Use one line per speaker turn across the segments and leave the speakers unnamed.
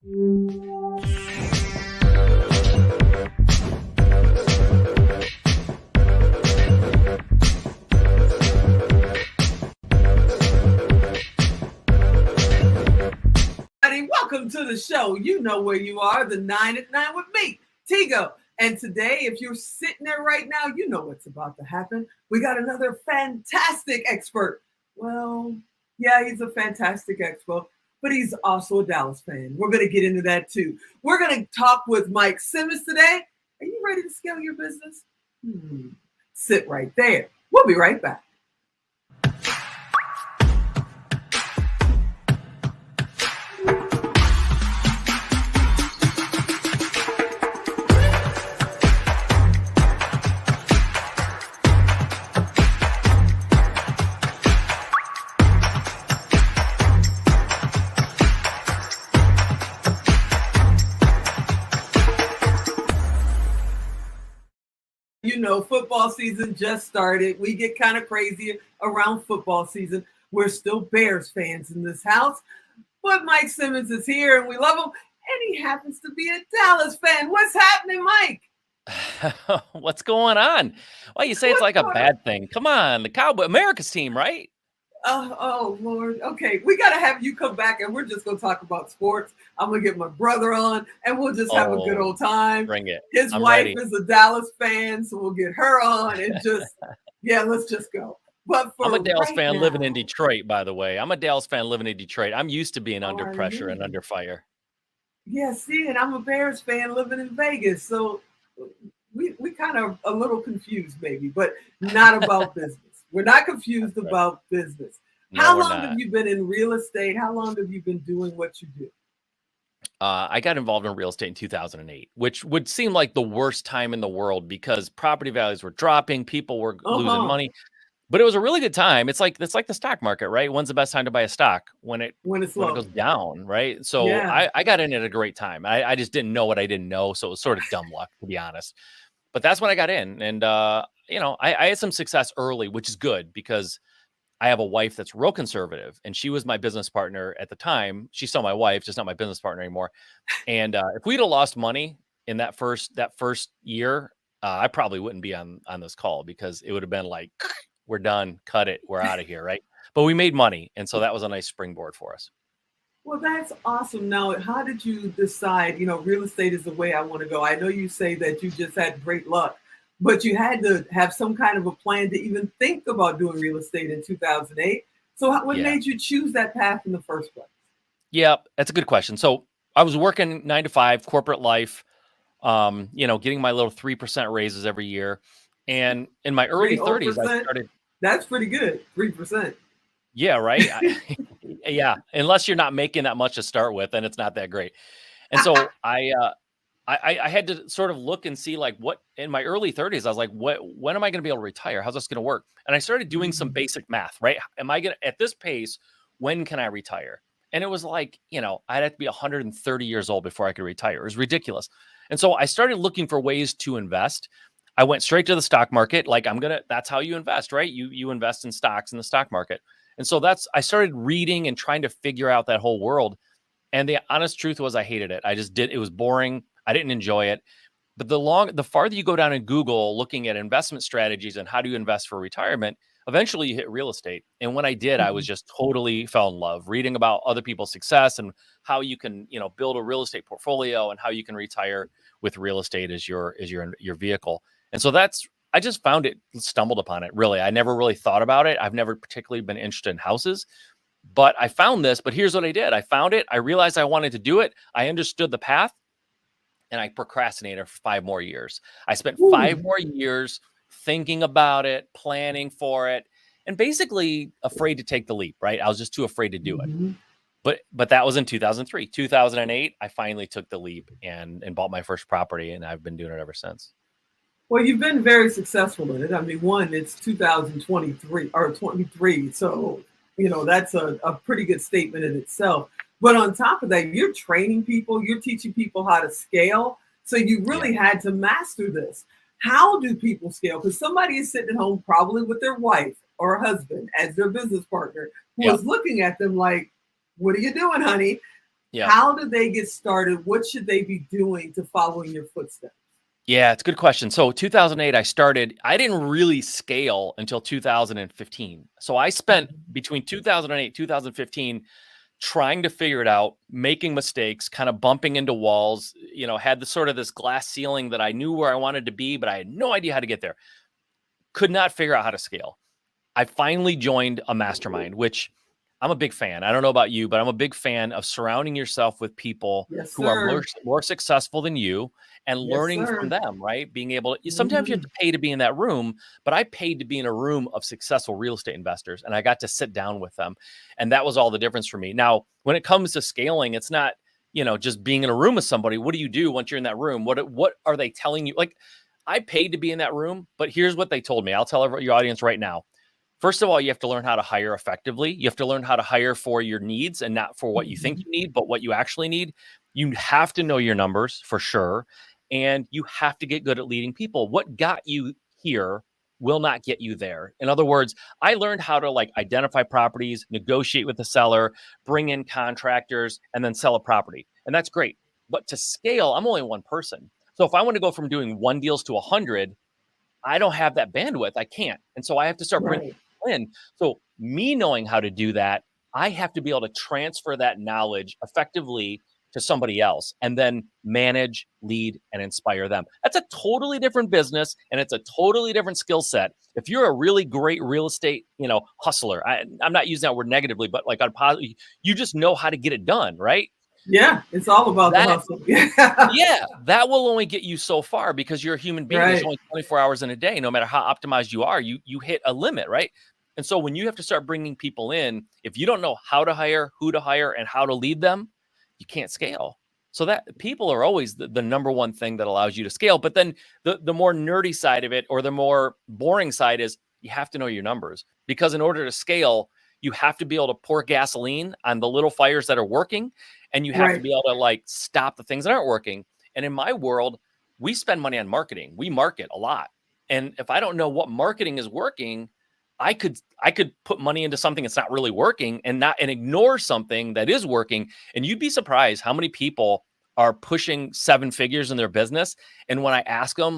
Welcome to the show. You know where you are, the 9 at 9 with me, Tigo. And today, if you're sitting there right now, you know what's about to happen. We got another fantastic expert. Well, yeah, he's a fantastic expert, but he's also a Dallas fan. We're going to get into that too. We're going to talk with Mike Simmons today. Are you ready to scale your business? Sit right there. We'll be right back. You know, football season just started. We get kind of crazy around football season. We're still Bears fans in this house, but Mike Simmons is here and we love him. And he happens to be a Dallas fan. What's happening, Mike?
What's going on? Well, you say it's like a bad thing. Come on, the Cowboy, America's team, right?
Oh, Lord. Okay, we got to have you come back and we're just going to talk about sports. I'm going to get my brother on and we'll just have a good old time.
Bring it.
His wife is a Dallas fan, so we'll get her on and just, let's just go. But I'm
a Dallas fan living in Detroit, by the way. I'm a Dallas fan living in Detroit. I'm used to being under pressure and under fire.
Yeah, see, and I'm a Bears fan living in Vegas. So we kind of a little confused maybe, but not about business. We're not confused about business.
No,
How long have you been in real estate? How long have you been doing what you do?
I got involved in real estate in 2008, which would seem like the worst time in the world because property values were dropping, people were losing money. But it was a really good time. It's like the stock market, right? When's the best time to buy a stock? When it goes down, right? So I got in at a great time. I just didn't know what I didn't know, so it was sort of dumb luck, to be honest. But that's when I got in, and I had some success early, which is good because I have a wife that's real conservative, and she was my business partner at the time. She's still my wife, just not my business partner anymore. And if we'd have lost money in that first year, I probably wouldn't be on this call because it would have been like, we're done, cut it, we're out of here, right? But we made money, and so that was a nice springboard for us.
Well, that's awesome. Now, how did you decide, real estate is the way I want to go? I know you say that you just had great luck, but you had to have some kind of a plan to even think about doing real estate in 2008. So what made you choose that path in the first place? Yeah,
that's a good question. So I was working 9 to 5 corporate life, getting my little 3% raises every year. And in my early 30s, I started.
That's pretty good. 3%.
Yeah, right. Yeah. Unless you're not making that much to start with, then it's not that great. And so I had to sort of look and see like what in my early 30s, I was like, when am I going to be able to retire? How's this going to work? And I started doing some basic math, right? Am I going to, at this pace, when can I retire? And it was like, I'd have to be 130 years old before I could retire. It was ridiculous. And so I started looking for ways to invest. I went straight to the stock market. Like that's how you invest, right? You invest in stocks in the stock market. And so I started reading and trying to figure out that whole world. And the honest truth was I hated it. It was boring. I didn't enjoy it. But the farther you go down in Google looking at investment strategies and how do you invest for retirement, eventually you hit real estate. And when I did, I was just totally fell in love reading about other people's success and how you can, build a real estate portfolio and how you can retire with real estate as your vehicle. And so I just stumbled upon it, really. I never really thought about it. I've never particularly been interested in houses, but I found this. But here's what I did. I found it. I realized I wanted to do it. I understood the path, and I procrastinated for 5 more years. I spent 5 more years thinking about it, planning for it, and basically afraid to take the leap, right? I was just too afraid to do it. But that was in 2003. 2008, I finally took the leap and bought my first property, and I've been doing it ever since.
Well, you've been very successful in it. I mean, it's 2023 or 23. So, that's a pretty good statement in itself. But on top of that, you're training people, you're teaching people how to scale. So you really had to master this. How do people scale? Because somebody is sitting at home probably with their wife or husband as their business partner who is looking at them like, what are you doing, honey?
Yeah.
How do they get started? What should they be doing to follow in your footsteps?
Yeah, it's a good question. So 2008, I didn't really scale until 2015. So I spent between 2008, 2015 trying to figure it out, making mistakes, kind of bumping into walls, had the sort of this glass ceiling that I knew where I wanted to be, but I had no idea how to get there. Could not figure out how to scale. I finally joined a mastermind, which I'm a big fan. I don't know about you, but I'm a big fan of surrounding yourself with people
Yes,
who are
sir.
more successful than you and
Yes,
learning
sir.
from them, right? Being able to, sometimes you have to pay to be in that room, but I paid to be in a room of successful real estate investors and I got to sit down with them. And that was all the difference for me. Now, when it comes to scaling, it's not, just being in a room with somebody. What do you do once you're in that room? What are they telling you? Like, I paid to be in that room, but here's what they told me. I'll tell your audience right now. First of all, you have to learn how to hire effectively. You have to learn how to hire for your needs and not for what you think you need, but what you actually need. You have to know your numbers for sure. And you have to get good at leading people. What got you here will not get you there. In other words, I learned how to identify properties, negotiate with the seller, bring in contractors, and then sell a property. And that's great. But to scale, I'm only one person. So if I want to go from doing 1 deals to 100, I don't have that bandwidth. I can't. And so I have to start bringing in. So me knowing how to do that, I have to be able to transfer that knowledge effectively to somebody else and then manage, lead, and inspire them. That's a totally different business and it's a totally different skill set. If you're a really great real estate, hustler, I'm not using that word negatively, but on positive, you just know how to get it done, right?
Yeah, it's all about the hustle.
Yeah, that will only get you so far because you're a human being. There's only 24 hours in a day. No matter how optimized you are, you hit a limit, right? And so when you have to start bringing people in, if you don't know how to hire, who to hire, and how to lead them, you can't scale. So that people are always the number one thing that allows you to scale. But then the more nerdy side of it or the more boring side is you have to know your numbers because in order to scale, you have to be able to pour gasoline on the little fires that are working. And you have to be able to stop the things that aren't working. And in my world, we spend money on marketing. We market a lot. And if I don't know what marketing is working, I could put money into something that's not really working and ignore something that is working. And you'd be surprised how many people are pushing 7 figures in their business. And when I ask them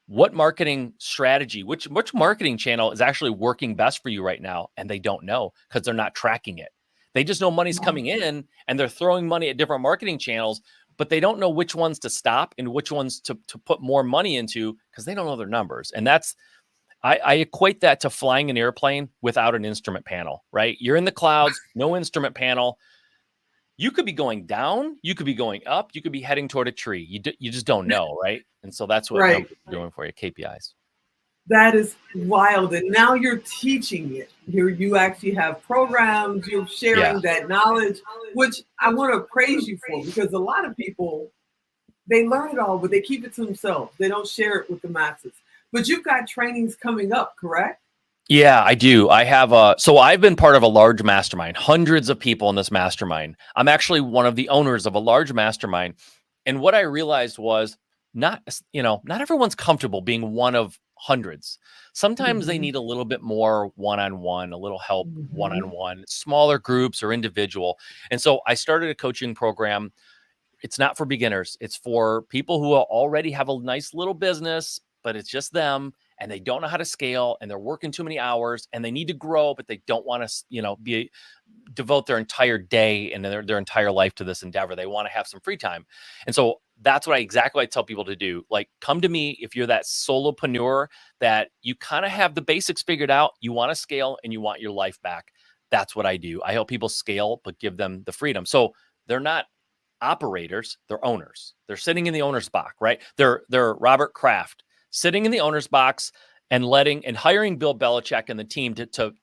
what marketing strategy, which marketing channel is actually working best for you right now? And they don't know because they're not tracking it. They just know money's coming in and they're throwing money at different marketing channels, but they don't know which ones to stop and which ones to put more money into because they don't know their numbers. And I equate that to flying an airplane without an instrument panel, right? You're in the clouds, no instrument panel. You could be going down, you could be going up, you could be heading toward a tree. You just don't know, right? And so that's what numbers are doing for you, KPIs.
That is wild. And now you're teaching it. You actually have programs, you're sharing that knowledge, which I want to praise you for because a lot of people, they learn it all, but they keep it to themselves. They don't share it with the masses. But you've got trainings coming up, correct?
Yeah, I do. I have so I've been part of a large mastermind, hundreds of people in this mastermind. I'm actually one of the owners of a large mastermind. And what I realized was not everyone's comfortable being one of hundreds. Sometimes they need a little bit more one-on-one, a little help one-on-one, smaller groups or individual. And so I started a coaching program. It's not for beginners. It's for people who already have a nice little business, but it's just them and they don't know how to scale and they're working too many hours and they need to grow, but they don't want to, devote their entire day and their entire life to this endeavor. They want to have some free time. And so that's what I tell people to do. Come to me if you're that solopreneur that you kind of have the basics figured out, you want to scale and you want your life back. That's what I do. I help people scale, but give them the freedom. So they're not operators, they're owners. They're sitting in the owner's box, right? They're Robert Kraft sitting in the owner's box and hiring Bill Belichick and the team to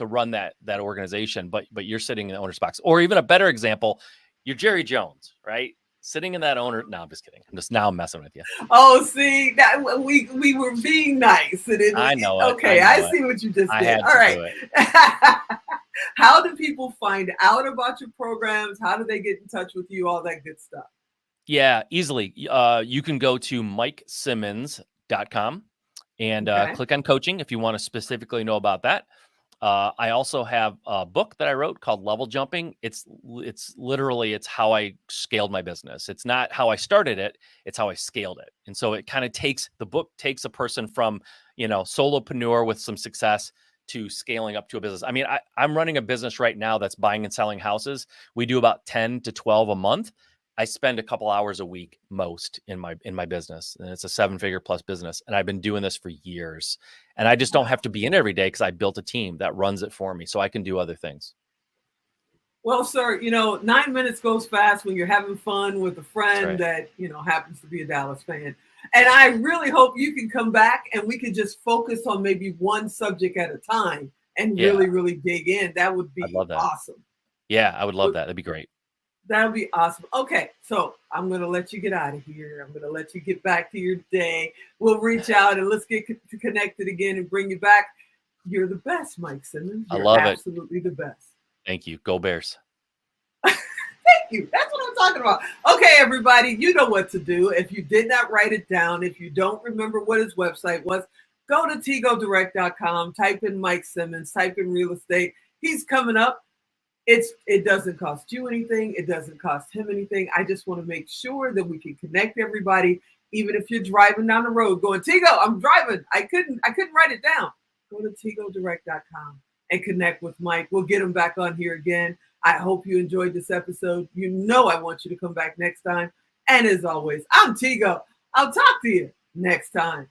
run that organization. But you're sitting in the owner's box. Or even a better example, you're Jerry Jones, right? Sitting in that owner. No, I'm just kidding. I'm messing with you.
Oh, see that we were being nice.
I know
it. Okay, I see what you just did. All right. How do people find out about your programs? How do they get in touch with you? All that good stuff.
Yeah, easily. You can go to MikeSimmons.com and click on coaching if you want to specifically know about that. I also have a book that I wrote called Level Jumping. It's literally, it's how I scaled my business. It's not how I started it, it's how I scaled it. And so it kind of the book takes a person from, solopreneur with some success to scaling up to a business. I mean, I'm running a business right now that's buying and selling houses. We do about 10 to 12 a month. I spend a couple hours a week most in my business, and it's a 7-figure plus business. And I've been doing this for years, and I just don't have to be in every day because I built a team that runs it for me, so I can do other things.
Well, sir, 9 minutes goes fast when you're having fun with a friend that, happens to be a Dallas fan. And I really hope you can come back and we can just focus on maybe one subject at a time and really dig in. That would be awesome.
Yeah, I would love that. That'd be great.
That would be awesome. Okay, so I'm going to let you get out of here. I'm going to let you get back to your day. We'll reach out and let's get connected again and bring you back. You're the best, Mike Simmons. You're
I love
absolutely the best.
Thank you. Go Bears.
Thank you. That's what I'm talking about. Okay, everybody, you know what to do. If you did not write it down, if you don't remember what his website was, go to tigodirect.com, type in Mike Simmons, type in real estate. He's coming up. It doesn't cost you anything. It doesn't cost him anything. I just want to make sure that we can connect everybody, even if you're driving down the road going, Tigo, I'm driving. I couldn't write it down. Go to tigodirect.com and connect with Mike. We'll get him back on here again. I hope you enjoyed this episode. I want you to come back next time. And as always, I'm Tigo. I'll talk to you next time.